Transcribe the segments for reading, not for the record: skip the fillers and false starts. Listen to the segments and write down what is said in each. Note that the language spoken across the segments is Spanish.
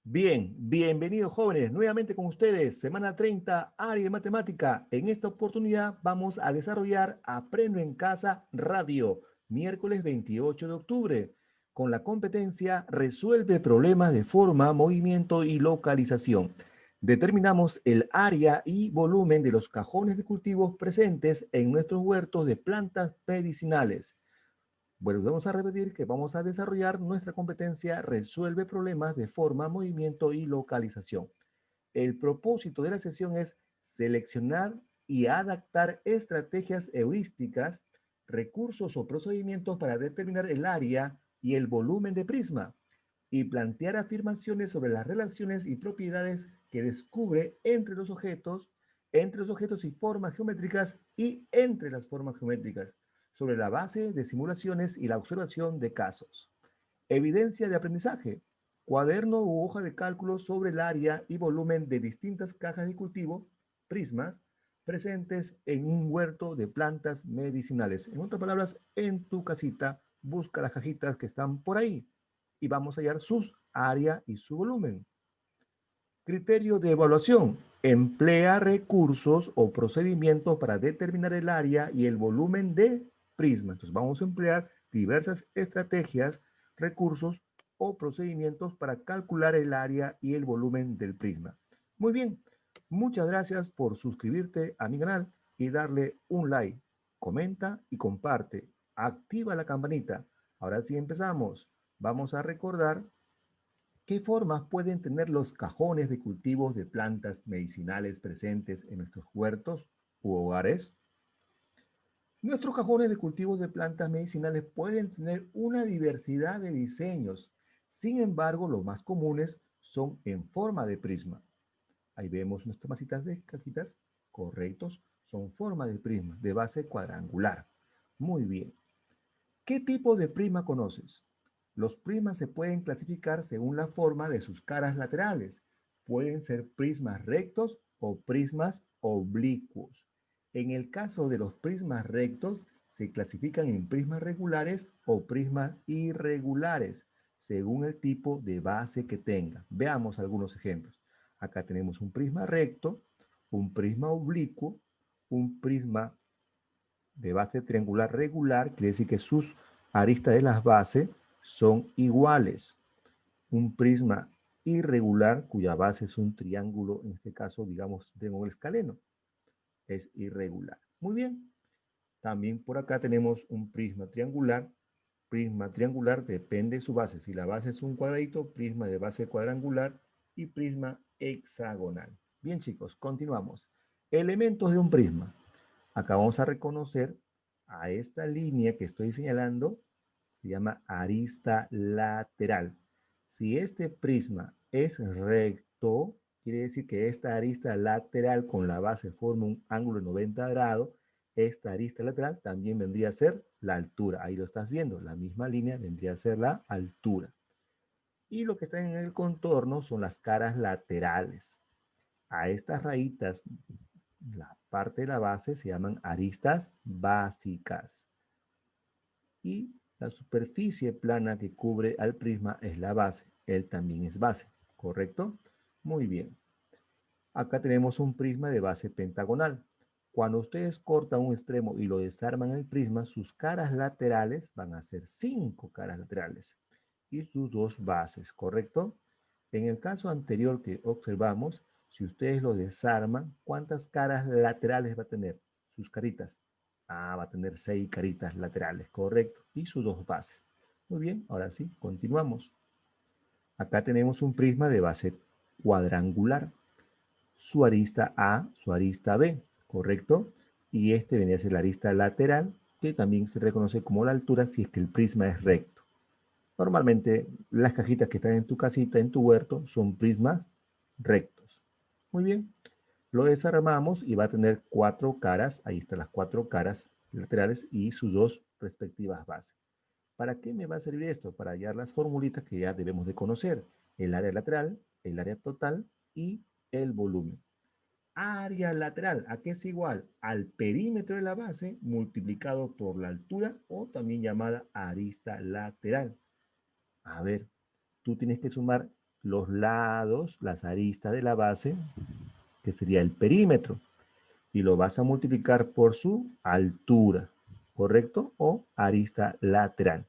Bien, bienvenidos jóvenes, nuevamente con ustedes, semana 30, área de matemática. En esta oportunidad vamos a desarrollar Aprendo en Casa Radio, miércoles 28 de octubre, con la competencia Resuelve problemas de forma, movimiento y localización. Determinamos el área y volumen de los cajones de cultivos presentes en nuestros huertos de plantas medicinales. Bueno, vamos a repetir que vamos a desarrollar nuestra competencia Resuelve problemas de forma, movimiento y localización. El propósito de la sesión es seleccionar y adaptar estrategias heurísticas, recursos o procedimientos para determinar el área y el volumen de prisma y plantear afirmaciones sobre las relaciones y propiedades que descubre entre los objetos y formas geométricas y entre las formas geométricas, sobre la base de simulaciones y la observación de casos. Evidencia de aprendizaje. Cuaderno u hoja de cálculo sobre el área y volumen de distintas cajas de cultivo, prismas, presentes en un huerto de plantas medicinales. En otras palabras, en tu casita, busca las cajitas que están por ahí y vamos a hallar sus área y su volumen. Criterio de evaluación. Emplea recursos o procedimientos para determinar el área y el volumen de prisma. Entonces vamos a emplear diversas estrategias, recursos o procedimientos para calcular el área y el volumen del prisma. Muy bien, muchas gracias por suscribirte a mi canal y darle un like. Comenta y comparte. Activa la campanita. Ahora sí empezamos. Vamos a recordar ¿qué formas pueden tener los cajones de cultivos de plantas medicinales presentes en nuestros huertos u hogares? Nuestros cajones de cultivos de plantas medicinales pueden tener una diversidad de diseños. Sin embargo, los más comunes son en forma de prisma. Ahí vemos nuestras masitas de cajitas correctos. Son forma de prisma, de base cuadrangular. Muy bien. ¿Qué tipo de prisma conoces? Los prismas se pueden clasificar según la forma de sus caras laterales. Pueden ser prismas rectos o prismas oblicuos. En el caso de los prismas rectos, se clasifican en prismas regulares o prismas irregulares, según el tipo de base que tenga. Veamos algunos ejemplos. Acá tenemos un prisma recto, un prisma oblicuo, un prisma de base triangular regular, quiere decir que sus aristas de las bases son iguales. Un prisma irregular, cuya base es un triángulo, en este caso, digamos, de un escaleno, es irregular. Muy bien. También por acá tenemos un prisma triangular. Prisma triangular depende de su base. Si la base es un cuadradito, prisma de base cuadrangular y prisma hexagonal. Bien, chicos, continuamos. Elementos de un prisma. Acá vamos a reconocer a esta línea que estoy señalando, se llama arista lateral. Si este prisma es recto, quiere decir que esta arista lateral con la base forma un ángulo de 90 grados. Esta arista lateral también vendría a ser la altura. Ahí lo estás viendo, la misma línea vendría a ser la altura. Y lo que está en el contorno son las caras laterales. A estas rayitas, la parte de la base se llaman aristas básicas. Y la superficie plana que cubre al prisma es la base. Él también es base, ¿correcto? Muy bien. Acá tenemos un prisma de base pentagonal. Cuando ustedes cortan un extremo y lo desarman en el prisma, sus caras laterales van a ser 5 caras laterales y sus dos bases, ¿correcto? En el caso anterior que observamos, si ustedes lo desarman, ¿cuántas caras laterales va a tener? Sus caritas. Ah, va a tener 6 caritas laterales, correcto. Y sus dos bases. Muy bien, ahora sí, continuamos. Acá tenemos un prisma de base cuadrangular. Su arista A, su arista B, ¿correcto? Y este viene a ser la arista lateral, que también se reconoce como la altura si es que el prisma es recto. Normalmente las cajitas que están en tu casita, en tu huerto, son prismas rectos. Muy bien, lo desarmamos y va a tener 4 caras, ahí están las 4 caras laterales y sus dos respectivas bases. ¿Para qué me va a servir esto? Para hallar las formulitas que ya debemos de conocer. El área lateral, el área total y el volumen. Área lateral, ¿a qué es igual? Al perímetro de la base multiplicado por la altura o también llamada arista lateral. A ver, tú tienes que sumar los lados, las aristas de la base, que sería el perímetro, y lo vas a multiplicar por su altura, ¿correcto? O arista lateral.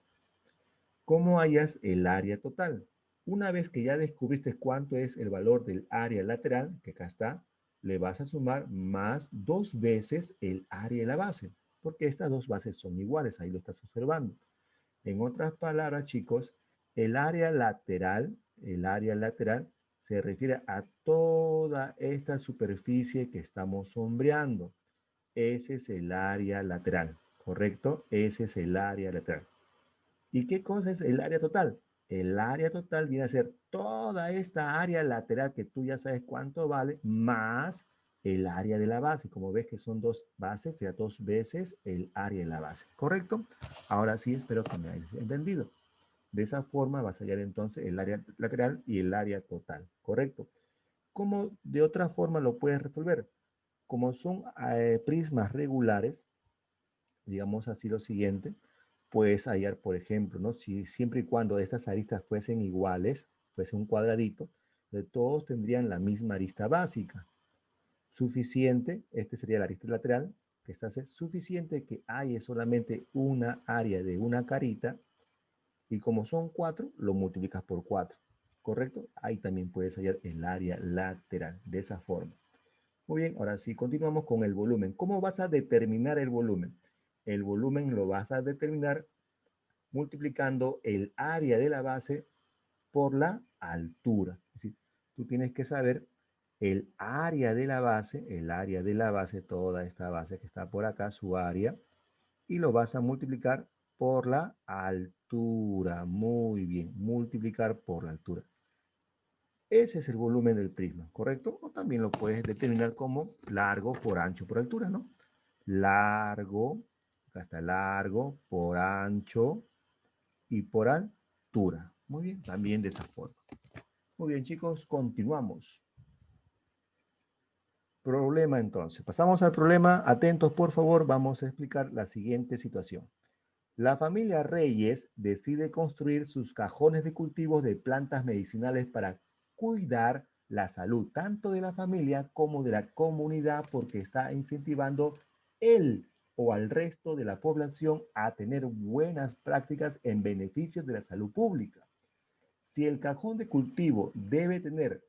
¿Cómo hallas el área total? Una vez que ya descubriste cuánto es el valor del área lateral, que acá está, le vas a sumar más 2 veces el área de la base, porque estas dos bases son iguales, ahí lo estás observando. En otras palabras, chicos, el área lateral se refiere a toda esta superficie que estamos sombreando. Ese es el área lateral, ¿correcto? Ese es el área lateral. ¿Y qué cosa es el área total? El área total viene a ser toda esta área lateral que tú ya sabes cuánto vale, más el área de la base. Como ves que son dos bases, será 2 veces el área de la base. ¿Correcto? Ahora sí, espero que me hayas entendido. De esa forma vas a hallar entonces el área lateral y el área total. ¿Correcto? ¿Cómo de otra forma lo puedes resolver? Como son prismas regulares, digamos así lo siguiente, puedes hallar, por ejemplo, ¿no? Si siempre y cuando estas aristas fuesen iguales, fuese un cuadradito, de todos tendrían la misma arista básica. Suficiente, este sería la arista lateral, que está suficiente que haya solamente una área de una carita, y como son 4, lo multiplicas por 4, ¿correcto? Ahí también puedes hallar el área lateral, de esa forma. Muy bien, ahora sí, continuamos con el volumen. ¿Cómo vas a determinar el volumen? El volumen lo vas a determinar multiplicando el área de la base por la altura. Es decir, tú tienes que saber el área de la base, toda esta base que está por acá, su área, y lo vas a multiplicar por la altura. Muy bien, multiplicar por la altura. Ese es el volumen del prisma, ¿correcto? O también lo puedes determinar como largo por ancho por altura, ¿no? Largo, acá está largo por ancho y por altura. Muy bien, también de esta forma. Muy bien, chicos, continuamos. Problema entonces. Pasamos al problema. Atentos, por favor. Vamos a explicar la siguiente situación. La familia Reyes decide construir sus cajones de cultivos de plantas medicinales para cuidar la salud tanto de la familia como de la comunidad, porque está incentivando él o al resto de la población a tener buenas prácticas en beneficio de la salud pública. Si el cajón de cultivo debe tener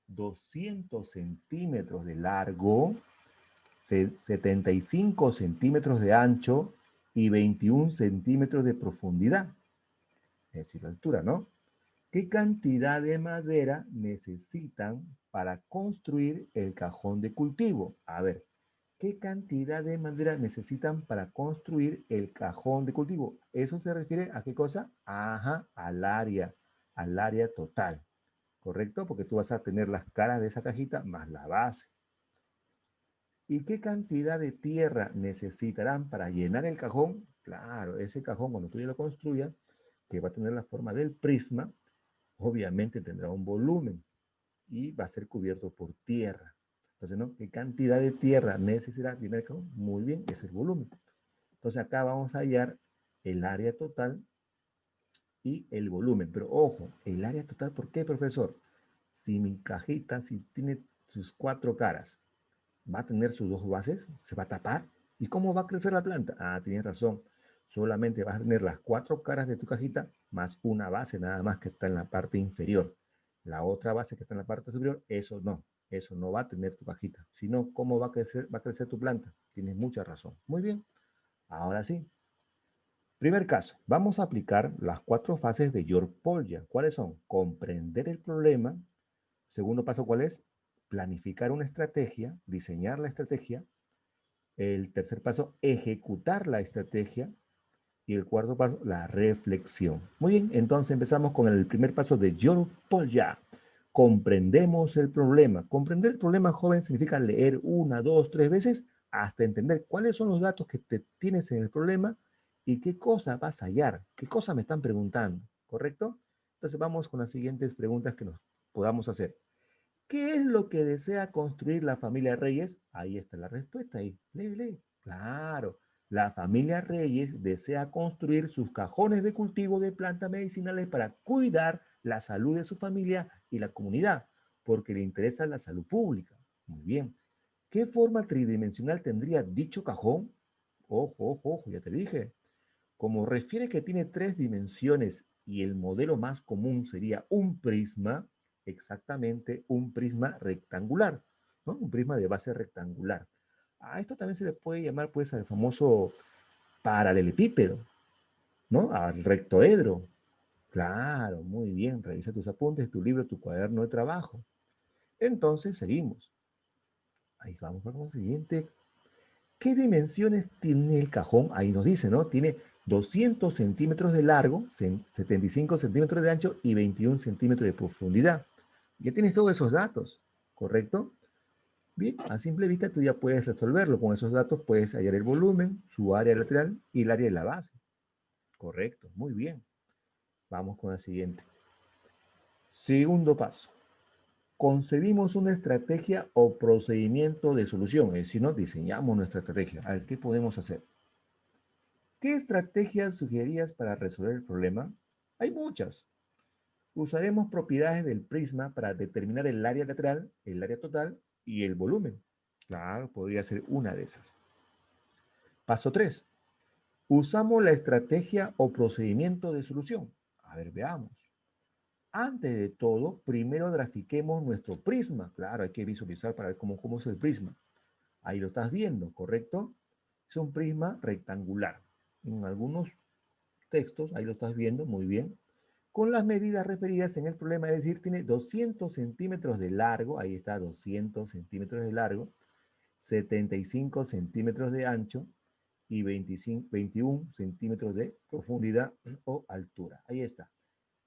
200 centímetros de largo, 75 centímetros de ancho y 21 centímetros de profundidad, es decir, la altura, ¿no? ¿Qué cantidad de madera necesitan para construir el cajón de cultivo? A ver, ¿qué cantidad de madera necesitan para construir el cajón de cultivo? ¿Eso se refiere a qué cosa? Ajá, al área total, ¿correcto? Porque tú vas a tener las caras de esa cajita más la base. ¿Y qué cantidad de tierra necesitarán para llenar el cajón? Claro, ese cajón cuando tú ya lo construyas, que va a tener la forma del prisma, obviamente tendrá un volumen y va a ser cubierto por tierra. Entonces, ¿no? ¿Qué cantidad de tierra necesitará llenar el cajón? Muy bien, es el volumen. Entonces acá vamos a hallar el área total y el volumen. Pero ojo, el área total, ¿por qué, profesor? Si mi cajita, si tiene sus 4 caras, va a tener sus 2 bases, se va a tapar. ¿Y cómo va a crecer la planta? Ah, tienes razón. Solamente vas a tener las 4 caras de tu cajita más una base nada más que está en la parte inferior. La otra base que está en la parte superior, eso no va a tener tu cajita. Sino, ¿cómo va a crecer? Va a crecer tu planta. Tienes mucha razón. Muy bien. Ahora sí. Primer caso, vamos a aplicar las 4 fases de George-Polya. ¿Cuáles son? Comprender el problema. Segundo paso, ¿cuál es? Planificar una estrategia, diseñar la estrategia. El tercer paso, ejecutar la estrategia. Y el cuarto paso, la reflexión. Muy bien, entonces empezamos con el primer paso de George-Polya. Comprendemos el problema. Comprender el problema, joven, significa leer 1, 2, 3 veces hasta entender cuáles son los datos que te tienes en el problema y qué cosa vas a hallar, qué cosa me están preguntando, ¿correcto? Entonces vamos con las siguientes preguntas que nos podamos hacer. ¿Qué es lo que desea construir la familia Reyes? Ahí está la respuesta, ahí. Lee, lee. Claro, la familia Reyes desea construir sus cajones de cultivo de plantas medicinales para cuidar la salud de su familia y la comunidad, porque le interesa la salud pública. Muy bien. ¿Qué forma tridimensional tendría dicho cajón? Ojo, ojo, ojo, ya te dije. Como refiere que tiene tres dimensiones y el modelo más común sería un prisma, exactamente un prisma rectangular, ¿no? Un prisma de base rectangular. A esto también se le puede llamar pues al famoso paralelepípedo, ¿no? Al rectoedro. Claro, muy bien. Revisa tus apuntes, tu libro, tu cuaderno de trabajo. Entonces, seguimos. Ahí vamos con lo siguiente. ¿Qué dimensiones tiene el cajón? Ahí nos dice, ¿no? Tiene 200 centímetros de largo, 75 centímetros de ancho y 21 centímetros de profundidad. Ya tienes todos esos datos, ¿correcto? Bien, a simple vista tú ya puedes resolverlo. Con esos datos puedes hallar el volumen, su área lateral y el área de la base. Correcto, muy bien. Vamos con la siguiente. Segundo paso. Concebimos una estrategia o procedimiento de solución, es decir, ¿no? Diseñamos nuestra estrategia. A ver, ¿qué podemos hacer? ¿Qué estrategias sugerías para resolver el problema? Hay muchas. Usaremos propiedades del prisma para determinar el área lateral, el área total y el volumen. Claro, podría ser una de esas. Paso 3. Usamos la estrategia o procedimiento de solución. A ver, veamos. Antes de todo, primero grafiquemos nuestro prisma. Claro, hay que visualizar para ver cómo es el prisma. Ahí lo estás viendo, ¿correcto? Es un prisma rectangular. En algunos textos, ahí lo estás viendo, muy bien. Con las medidas referidas en el problema, es decir, tiene 200 centímetros de largo, ahí está, 200 centímetros de largo, 75 centímetros de ancho y 21 centímetros de profundidad o altura. Ahí está.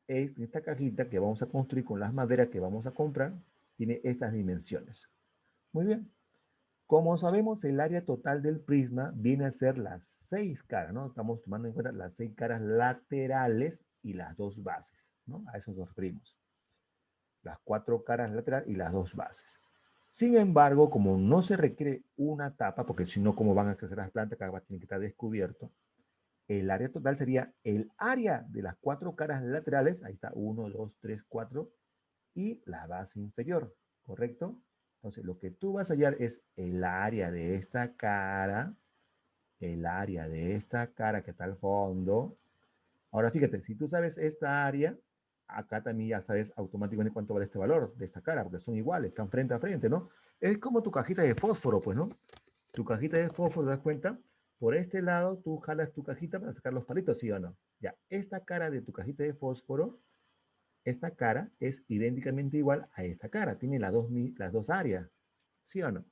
Esta cajita que vamos a construir con las maderas que vamos a comprar tiene estas dimensiones. Muy bien. Como sabemos, el área total del prisma viene a ser las 6 caras, ¿no? Estamos tomando en cuenta las 6 caras laterales y las dos bases, ¿no? A eso nos referimos. Las 4 caras laterales y las dos bases. Sin embargo, como no se requiere una tapa, porque si no, ¿cómo van a crecer las plantas? Cada vez tiene que estar descubierto. El área total sería el área de las 4 caras laterales, ahí está, 1, 2, 3, 4, y la base inferior, ¿correcto? Entonces, lo que tú vas a hallar es el área de esta cara, el área de esta cara que está al fondo. Ahora, fíjate, si tú sabes esta área, acá también ya sabes automáticamente cuánto vale este valor de esta cara, porque son iguales, están frente a frente, ¿no? Es como tu cajita de fósforo, pues, ¿no? Tu cajita de fósforo, ¿te das cuenta? Por este lado, tú jalas tu cajita para sacar los palitos, ¿sí o no? Ya, esta cara de tu cajita de fósforo, esta cara es idénticamente igual a esta cara. Tiene las dos áreas, ¿sí o no?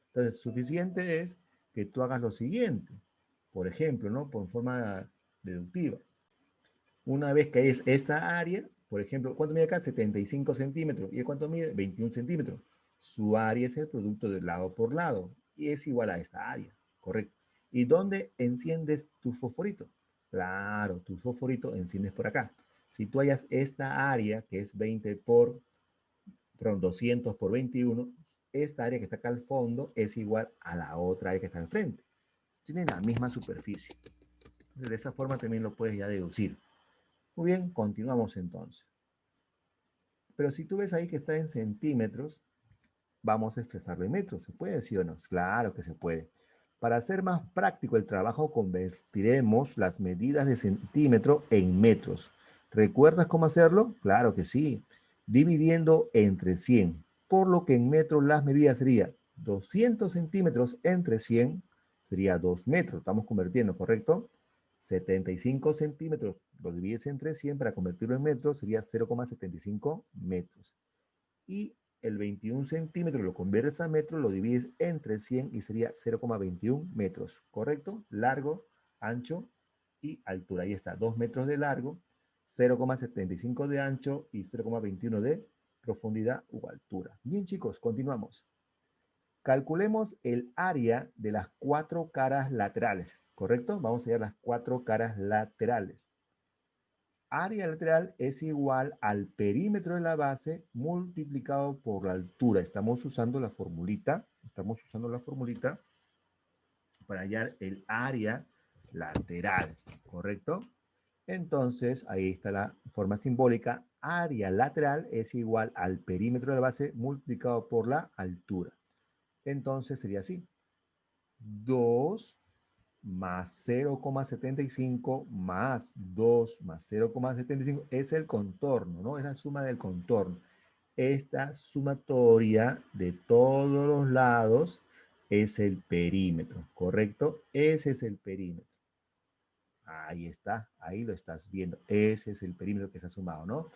Entonces, suficiente es que tú hagas lo siguiente. Por ejemplo, ¿no? Por forma deductiva. Una vez que es esta área, por ejemplo, ¿cuánto mide acá? 75 centímetros. ¿Y cuánto mide? 21 centímetros. Su área es el producto de lado por lado y es igual a esta área, ¿correcto? ¿Y dónde enciendes tu fosforito? Claro, tu fosforito enciendes por acá. Si tú hallas esta área, que es 20 por, perdón, 200 por 21, esta área que está acá al fondo es igual a la otra área que está al frente. Tienen la misma superficie. De esa forma también lo puedes ya deducir. Muy bien, continuamos entonces. Pero si tú ves ahí que está en centímetros, vamos a expresarlo en metros. ¿Se puede, sí o no? Claro que se puede. Para hacer más práctico el trabajo, convertiremos las medidas de centímetro en metros. ¿Recuerdas cómo hacerlo? Claro que sí. Dividiendo entre 100. Por lo que en metros las medidas serían 200 centímetros entre 100 sería 2 metros. Estamos convirtiendo, ¿correcto? 75 centímetros lo divides entre 100 para convertirlo en metros sería 0,75 metros. Y el 21 centímetros lo conviertes a metros, lo divides entre 100 y sería 0,21 metros, ¿correcto? Largo, ancho y altura. Ahí está, 2 metros de largo, 0,75 de ancho y 0,21 de profundidad u altura. Bien, chicos, continuamos. Calculemos el área de las 4 caras laterales, ¿correcto? Vamos a hallar las 4 caras laterales. Área lateral es igual al perímetro de la base multiplicado por la altura. Estamos usando la formulita para hallar el área lateral, ¿correcto? Entonces, ahí está la forma simbólica. área lateral es igual al perímetro de la base multiplicado por la altura. Entonces sería así. 2 más 0,75 más 2 más 0,75 es el contorno, ¿no? Es la suma del contorno. Esta sumatoria de todos los lados es el perímetro, ¿correcto? Ese es el perímetro. Ahí está, ahí lo estás viendo. Ese es el perímetro que se ha sumado, ¿no?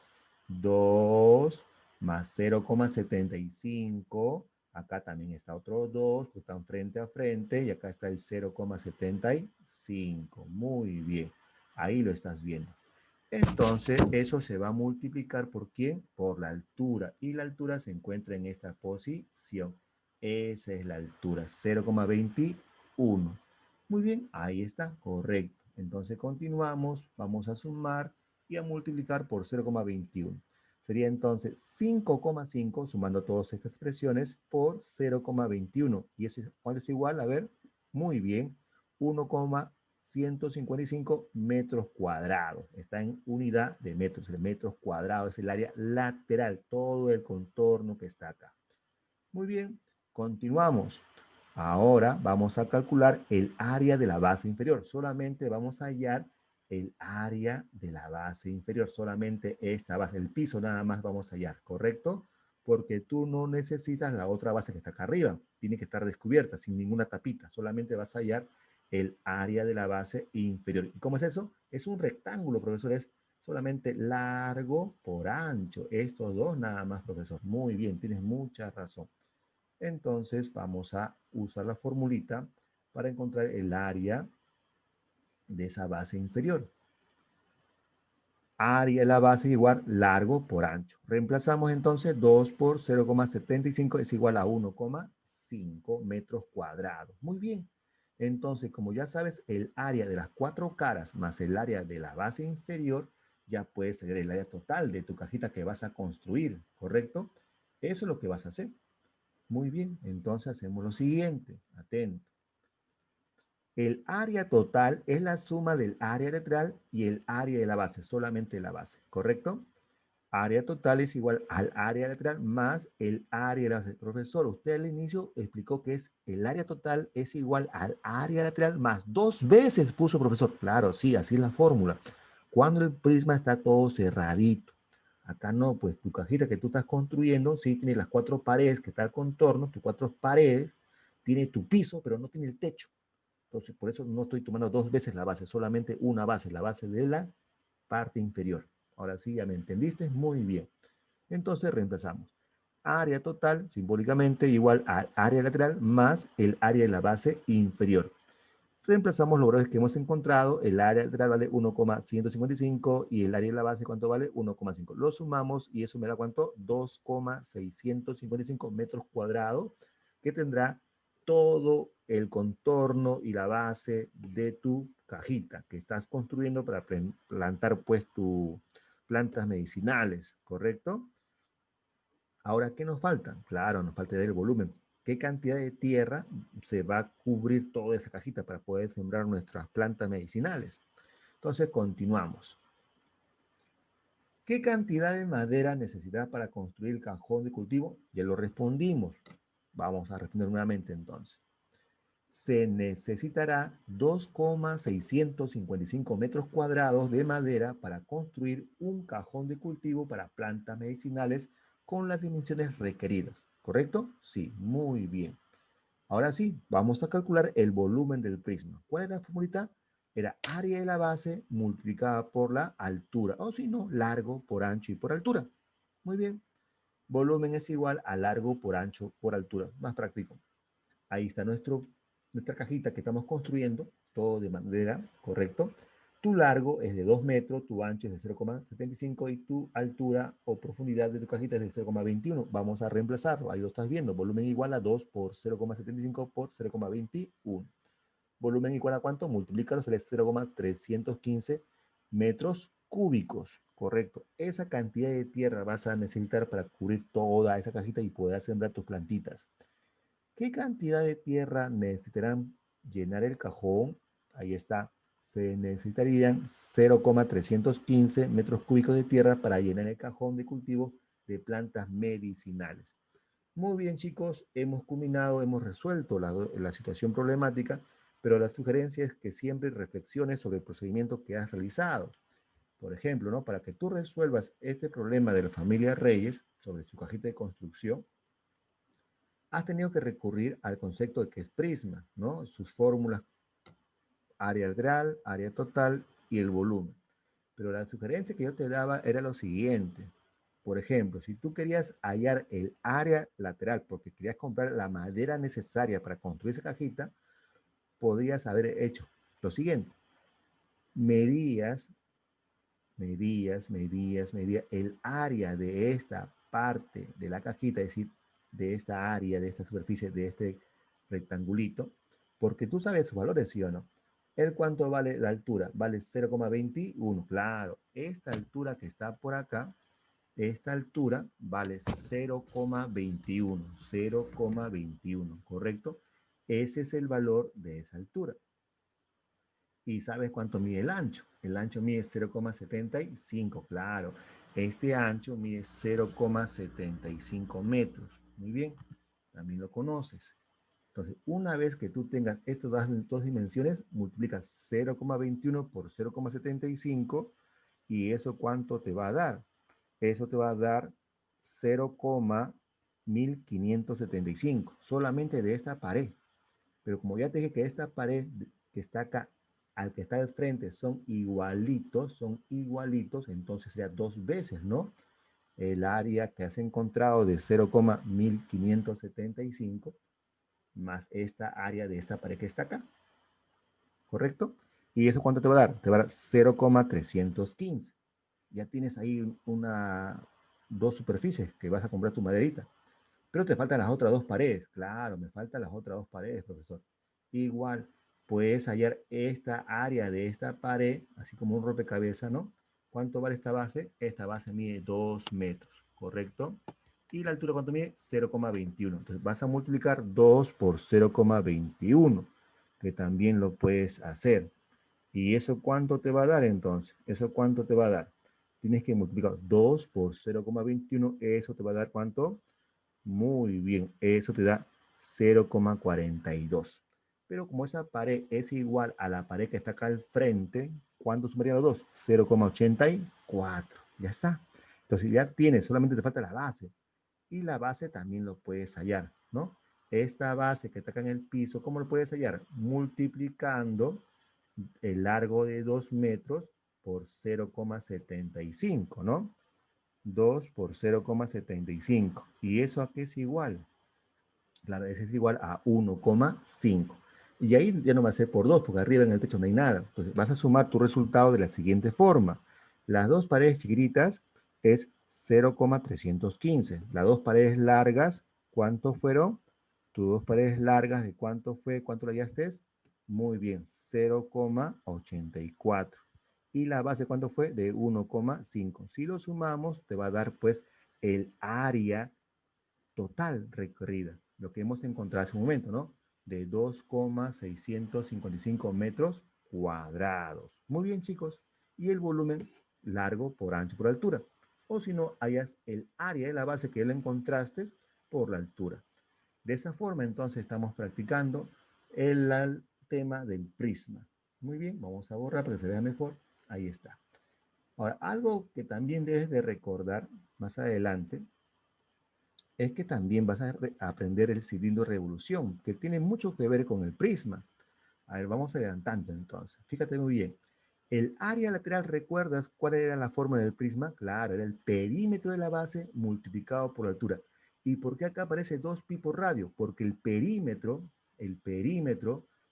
2 más 0,75. Acá también está otro 2, que están frente a frente. Y acá está el 0,75. Muy bien. Ahí lo estás viendo. Entonces, eso se va a multiplicar ¿por quién? Por la altura. Y la altura se encuentra en esta posición. Esa es la altura, 0,21. Muy bien, ahí está, correcto. Entonces continuamos, vamos a sumar y a multiplicar por 0,21. Sería entonces 5,5 sumando todas estas expresiones por 0,21. ¿Y eso cuánto es igual? A ver, muy bien, 1,155 metros cuadrados. Está en unidad de metros. El metros cuadrados es el área lateral, todo el contorno que está acá. Muy bien, continuamos. Ahora vamos a calcular el área de la base inferior. Solamente vamos a hallar el área de la base inferior. Solamente esta base, el piso nada más vamos a hallar, ¿correcto? Porque tú no necesitas la otra base que está acá arriba. Tiene que estar descubierta, sin ninguna tapita. Solamente vas a hallar el área de la base inferior. ¿Y cómo es eso? Es un rectángulo, profesor. Es solamente largo por ancho. Estos dos nada más, profesor. Muy bien, tienes mucha razón. Entonces vamos a usar la formulita para encontrar el área de esa base inferior. Área de la base igual largo por ancho. Reemplazamos entonces 2 por 0,75 es igual a 1,5 metros cuadrados. Muy bien. Entonces, como ya sabes, el área de las cuatro caras más el área de la base inferior, ya puede ser el área total de tu cajita que vas a construir, ¿correcto? Eso es lo que vas a hacer. Muy bien, entonces hacemos lo siguiente, atento. El área total es la suma del área lateral y el área de la base, solamente la base, ¿correcto? Área total es igual al área lateral más el área de la base. Profesor, usted al inicio explicó que es el área total es igual al área lateral más dos veces, puso profesor. Claro, sí, así es la fórmula. Cuando el prisma está todo cerradito. Acá no, pues tu cajita que tú estás construyendo, sí tiene las cuatro paredes que está el contorno, tus cuatro paredes, tiene tu piso, pero no tiene el techo. Entonces, por eso no estoy tomando dos veces la base, solamente una base, la base de la parte inferior. Ahora sí, ya me entendiste, muy bien. Entonces reemplazamos. Área total, simbólicamente, igual al área lateral más el área de la base inferior. Reemplazamos los valores que hemos encontrado. El área lateral vale 1,155 y el área de la base, ¿cuánto vale? 1,5. Lo sumamos y eso me da ¿cuánto? 2,655 metros cuadrados, que tendrá todo el contorno y la base de tu cajita que estás construyendo para plantar pues tus plantas medicinales, ¿correcto? Ahora, ¿qué nos falta? Claro, nos falta el volumen. ¿Qué cantidad de tierra se va a cubrir toda esa cajita para poder sembrar nuestras plantas medicinales? Entonces, continuamos. ¿Qué cantidad de madera necesitas para construir el cajón de cultivo? Ya lo respondimos. Vamos a responder nuevamente entonces. Se necesitará 2,655 metros cuadrados de madera para construir un cajón de cultivo para plantas medicinales con las dimensiones requeridas. ¿Correcto? Sí, muy bien. Ahora sí, vamos a calcular el volumen del prisma. ¿Cuál era la formulita? Era área de la base multiplicada por la altura. O si no, largo por ancho y por altura. Muy bien. Volumen es igual a largo por ancho por altura. Más práctico. Ahí está nuestra cajita que estamos construyendo, todo de madera, correcto. Tu largo es de 2 metros, tu ancho es de 0,75 y tu altura o profundidad de tu cajita es de 0,21. Vamos a reemplazarlo, ahí lo estás viendo. Volumen igual a 2 por 0,75 por 0,21. Volumen igual a ¿cuánto? Multiplícalo, será 0,315 metros cúbicos, correcto. Esa cantidad de tierra vas a necesitar para cubrir toda esa cajita y poder sembrar tus plantitas. ¿Qué cantidad de tierra necesitarán llenar el cajón? Ahí está. se necesitarían 0,315 metros cúbicos de tierra para llenar el cajón de cultivo de plantas medicinales. Muy bien, chicos, hemos culminado, hemos resuelto la situación problemática, pero la sugerencia es que siempre reflexiones sobre el procedimiento que has realizado. Por ejemplo, ¿no? Para que tú resuelvas este problema de la familia Reyes sobre su cajita de construcción, has tenido que recurrir al concepto de que es prisma, ¿no? Sus fórmulas, área real, área total y el volumen. Pero la sugerencia que yo te daba era lo siguiente. Por ejemplo, si tú querías hallar el área lateral porque querías comprar la madera necesaria para construir esa cajita, podrías haber hecho lo siguiente. Medías el área de esta parte de la cajita, es decir, de esta área, de esta superficie, de este rectangulito, porque tú sabes sus valores, ¿sí o no? ¿El cuánto vale la altura? Vale 0,21. Claro, esta altura que está por acá, esta altura vale 0,21. 0,21, ¿correcto? Ese es el valor de esa altura. ¿Y sabes cuánto mide el ancho? El ancho mide 0,75, claro. Este ancho mide 0,75 metros. Muy bien, también lo conoces. Entonces, una vez que tú tengas estas dos dimensiones, multiplicas 0,21 por 0,75 y eso ¿cuánto te va a dar? Eso te va a dar 0,1575, solamente de esta pared. Pero como ya te dije que esta pared que está acá al que está al frente son igualitos, entonces sería dos veces, ¿no? El área que has encontrado de 0,1575 más esta área de esta pared que está acá, ¿correcto? ¿Y eso cuánto te va a dar? Te va a dar 0,315. Ya tienes ahí dos superficies que vas a comprar tu maderita. Pero te faltan las otras dos paredes. Claro, me faltan las otras dos paredes, profesor. Igual, puedes hallar esta área de esta pared, así como un rompecabezas, ¿no? ¿Cuánto vale esta base? Esta base mide 2 metros, ¿correcto? ¿Y la altura cuánto mide? 0,21. Entonces vas a multiplicar 2 por 0,21, que también lo puedes hacer. ¿Y eso cuánto te va a dar entonces? ¿Eso cuánto te va a dar? Tienes que multiplicar 2 por 0,21. ¿Eso te va a dar cuánto? Muy bien, eso te da 0,42. Pero como esa pared es igual a la pared que está acá al frente, ¿cuánto sumarían los dos? 0,84. Ya está. Entonces ya tienes, solamente te falta la base. Y la base también lo puedes hallar, ¿no? Esta base que está acá en el piso, ¿cómo lo puedes hallar? Multiplicando el largo de 2 metros por 0,75, ¿no? 2 por 0,75. ¿Y eso a qué es igual? Claro, ese es igual a 1,5. Y ahí ya no va a ser por 2, porque arriba en el techo no hay nada. Entonces vas a sumar tu resultado de la siguiente forma. Las dos paredes chiquititas es 0,315. Las dos paredes largas, ¿cuánto fueron? Tus dos paredes largas, ¿de cuánto fue? ¿Cuánto lo hallaste? Muy bien, 0,84. Y la base, ¿cuánto fue? De 1,5. Si lo sumamos, te va a dar pues el área total recorrida, lo que hemos encontrado hace un momento, ¿no? De 2,655 metros cuadrados. Muy bien, chicos. Y el volumen largo por ancho por altura. O si no, hayas el área de la base que ya la encontraste por la altura. De esa forma, entonces, estamos practicando el tema del prisma. Muy bien, vamos a borrar para que se vea mejor. Ahí está. Ahora, algo que también debes de recordar más adelante es que también vas a aprender el cilindro de revolución, que tiene mucho que ver con el prisma. A ver, vamos adelantando entonces. Fíjate muy bien. El área lateral, ¿recuerdas cuál era la forma del prisma? Claro, era el perímetro de la base multiplicado por la altura. ¿Y por qué acá aparece 2pi por radio? Porque el perímetro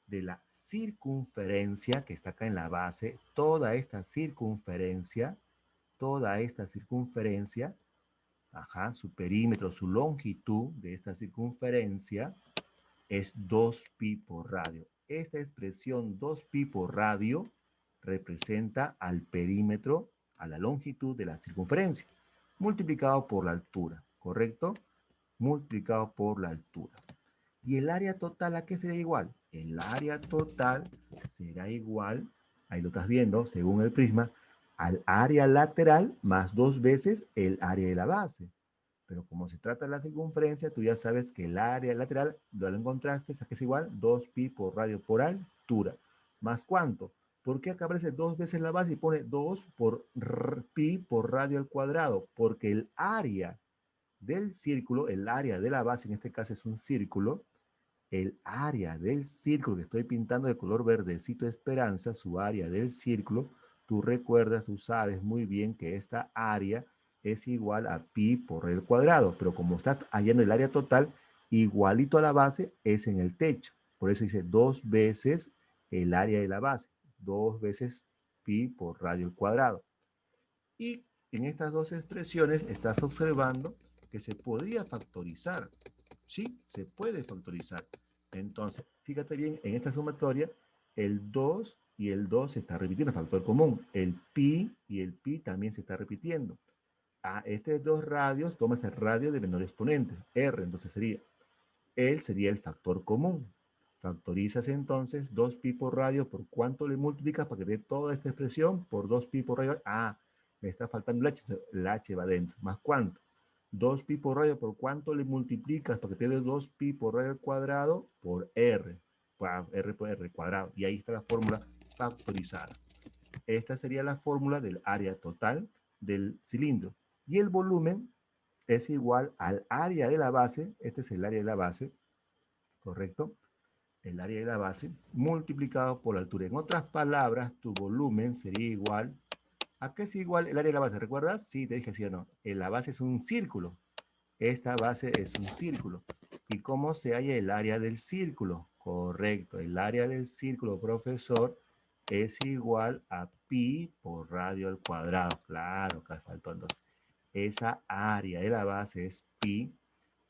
de la circunferencia que está acá en la base, toda esta circunferencia, ajá, su perímetro, su longitud de esta circunferencia es 2pi por radio. Esta expresión 2pi por radio representa al perímetro, a la longitud de la circunferencia, multiplicado por la altura, ¿correcto? Multiplicado por la altura. ¿Y el área total a qué será igual? El área total será igual ahí lo estás viendo, según el prisma, al área lateral más 2 veces el área de la base. Pero como se trata de la circunferencia, tú ya sabes que el área lateral, lo encontraste, que es igual 2pi por radio por altura. ¿Más cuánto? ¿Por qué acá aparece 2 veces la base y pone 2 por pi por radio al cuadrado? Porque el área del círculo, el área de la base, en este caso es un círculo, el área del círculo que estoy pintando de color verdecito esperanza, su área del círculo, tú recuerdas, tú sabes muy bien que esta área es igual a pi por el cuadrado, pero como está hallando el área total, igualito a la base es en el techo. Por eso dice 2 veces el área de la base, 2 veces pi por radio al cuadrado. Y en estas dos expresiones estás observando que se podría factorizar. Sí, se puede factorizar. Entonces, fíjate bien, en esta sumatoria, el 2 y el 2 se está repitiendo, factor común. El pi y el pi también se está repitiendo. A este 2 radios, tomas el radio de menor exponente, r, entonces sería el factor común. Factorizas entonces 2pi por radio, ¿por cuánto le multiplicas para que dé toda esta expresión? Por 2pi por radio. Ah, me está faltando el h va adentro. ¿Más cuánto? 2pi por radio, ¿por cuánto le multiplicas para que te dé 2pi por radio al cuadrado? Por r. R por r cuadrado. Y ahí está la fórmula factorizada. Esta sería la fórmula del área total del cilindro. Y el volumen es igual al área de la base. Este es el área de la base, ¿correcto? El área de la base multiplicado por la altura. En otras palabras, tu volumen sería igual. ¿A qué es igual el área de la base? ¿Recuerdas? Sí, te dije sí o no. La base es un círculo. Esta base es un círculo. ¿Y cómo se halla el área del círculo? Correcto. El área del círculo, profesor, es igual a pi por radio al cuadrado. Claro, acá faltó entonces. Esa área de la base es pi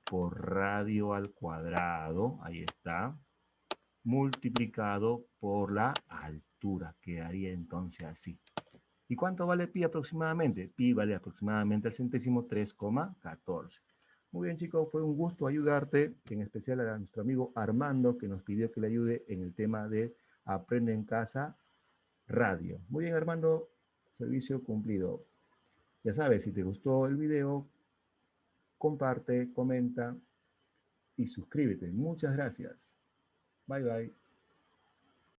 por radio al cuadrado. Ahí está, multiplicado por la altura. Quedaría entonces así. ¿Y cuánto vale pi aproximadamente? Pi vale aproximadamente al centésimo 3,14. Muy bien, chicos, fue un gusto ayudarte, en especial a nuestro amigo Armando, que nos pidió que le ayude en el tema de Aprende en Casa Radio. Muy bien, Armando, servicio cumplido. Ya sabes, si te gustó el video, comparte, comenta y suscríbete. Muchas gracias. Bye, bye.